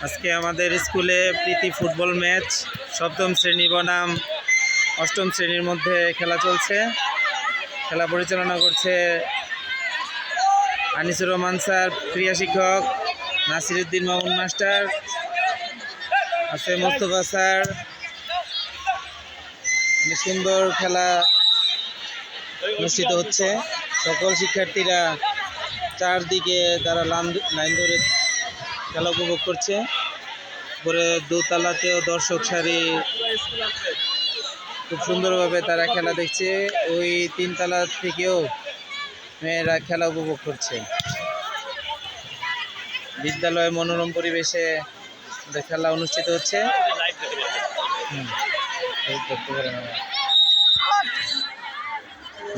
আজকে আমাদের স্কুলে প্রীতি ফুটবল ম্যাচ সপ্তম শ্রেণী বনাম অষ্টম শ্রেণীর মধ্যে খেলা চলছে। খেলা পরিচালনা করছে আনিসুর রহমান স্যার, ক্রীড়া শিক্ষক নাসিরউদ্দিন মামুন মাস্টার, আছে মোস্তফা স্যার। সুন্দর খেলা অনুষ্ঠিত হচ্ছে। সকল শিক্ষার্থীরা চারদিকে তারা লাইন ধরে খেলা উপভোগ করছে। পরে দোতলাতেও দর্শক সারি খুব সুন্দরভাবে তারা খেলা দেখছে। ওই তিনতলা থেকেও মেয়েরা খেলা উপভোগ করছে। বিদ্যালয়ে মনোরম পরিবেশে খেলা অনুষ্ঠিত হচ্ছে।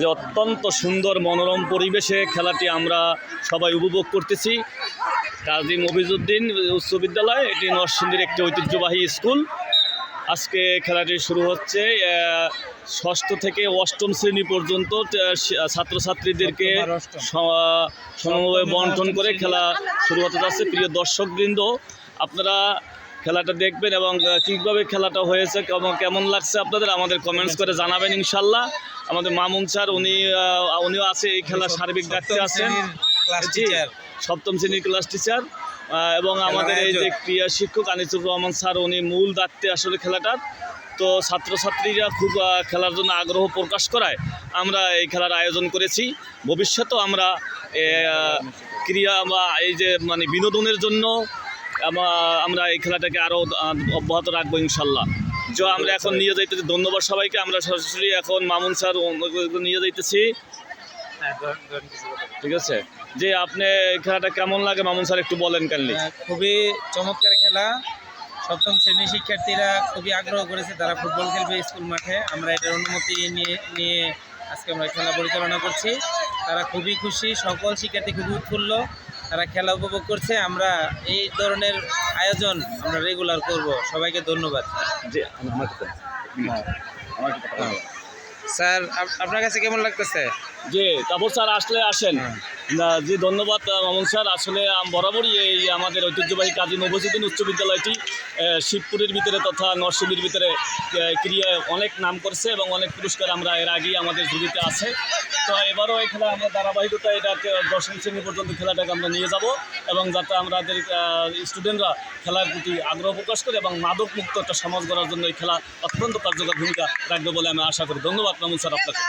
যে অত্যন্ত সুন্দর মনোরম পরিবেশে খেলাটি আমরা সবাই উপভোগ করতেছি। কাজী মফিজউদ্দিন উচ্চ বিদ্যালয়, এটি নরসিংদীর একটি ঐতিহ্যবাহী স্কুল। আজকে খেলাটি শুরু হচ্ছে। ষষ্ঠ থেকে অষ্টম শ্রেণী পর্যন্ত ছাত্রছাত্রীদেরকে সমভাবে বন্টন করে খেলা শুরু হতে যাচ্ছে। প্রিয় দর্শকবৃন্দ, আপনারা খেলাটা দেখবেন এবং কীভাবে খেলাটা হয়েছে কেমন লাগছে আপনাদের আমাদের কমেন্টস করে জানাবেন ইনশাল্লাহ। আমাদের মামুন স্যার উনিও আছে এই খেলার সার্বিক দায়িত্বে আছেন, সপ্তম শ্রেণীর ক্লাস টিচার, এবং আমাদের এই যে ক্রীড়া শিক্ষক আনিসুর রহমান স্যার, উনি মূল দায়িত্বে আসলে খেলাটার। তো ছাত্রছাত্রীরা খুব খেলার জন্য আগ্রহ প্রকাশ করায় আমরা এই খেলার আয়োজন করেছি। ভবিষ্যতেও আমরা ক্রীড়া বা এই যে বিনোদনের জন্য আমরা এই খেলাটাকে আরও অব্যাহত রাখবো ইনশাল্লাহ। যে আমরা এখন নিয়ে যাইতেছি, ধন্যবাদ সবাইকে। আমরা সরাসরি এখন মামুন স্যার নিয়ে যাইতেছি। ঠিক আছে, যে আপনি খেলাটা কেমন লাগে মামুন স্যার একটু বলেন কাইন্ডলি। খুবই চমৎকার খেলা। সপ্তম শ্রেণীর শিক্ষার্থীরা খুবই আগ্রহ করেছে, তারা ফুটবল খেলবে স্কুল মাঠে। আমরা এটার অনুমতি নিয়ে আজকে আমরা খেলা পরিচালনা করছি। তারা খুবই খুশি, সকল শিক্ষার্থী খুবই উৎফুল্ল, তারা খেলা উপভোগ করছে। আমরা এই ধরনের আয়োজন আমরা রেগুলার করব। সবাইকে ধন্যবাদ। স্যার, আপনার কাছে কেমন লাগতেছে? যে তারপর স্যার আসেন। জি ধন্যবাদ মামুন স্যার। আসলে বরাবরই এই আমাদের ঐতিহ্যবাহী কাজী মফিজউদ্দিন উচ্চ বিদ্যালয়টি শিবপুরের ভিতরে তথা নরসিংদীর ভিতরে ক্রীড়ায় অনেক নাম করছে এবং অনেক পুরস্কার আমরা এর আগেই আমাদের ঝুলিতে আছে। তো এবারও এই খেলা আমরা ধারাবাহিকতা এটাকে দশম শ্রেণী পর্যন্ত খেলাটাকে আমরা নিয়ে যাব, এবং যাতে আমাদের স্টুডেন্টরা খেলার প্রতি আগ্রহ প্রকাশ করে এবং মাদক মুক্ত একটা সমাজ গড়ার জন্য এই খেলা অত্যন্ত কার্যকর ভূমিকা রাখবে বলে আমি আশা করি। ধন্যবাদ মামুন স্যার আপনাকে।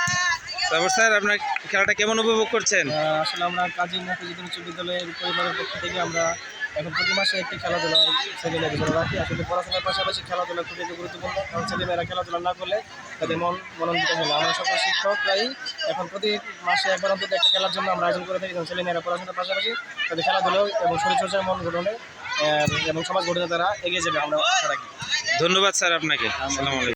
তারপর স্যার, আপনার খেলাটা কেমন উপভোগ করছেন? আসলে আমরা কাজী মফিজউদ্দিন উচ্চ বিদ্যালয়ের পরিবারের পক্ষ থেকে আমরা এখন প্রতি মাসে একটি খেলাধুলার ছেলেমেয়েদের জন্য রাখি। আসলে পড়াশোনার পাশাপাশি খেলাধুলা খুবই গুরুত্বপূর্ণ, কারণ ছেলেমেয়েরা খেলাধুলা না করলে তাদের মনোনীত হয় না। আমরা সকল শিক্ষকরাই এখন প্রতি মাসে একবার অন্তত একটা খেলার জন্য আমরা আয়োজন করে থাকি, ছেলেমেয়েরা পড়াশোনার পাশাপাশি তাদের খেলাধুলা এবং শরীরচর্চার মন গঠনে এবং সমাজ গঠনে তারা এগিয়ে যাবে, আমরা আশা রাখি। ধন্যবাদ স্যার আপনাকে। আসসালামু আলাইকুম।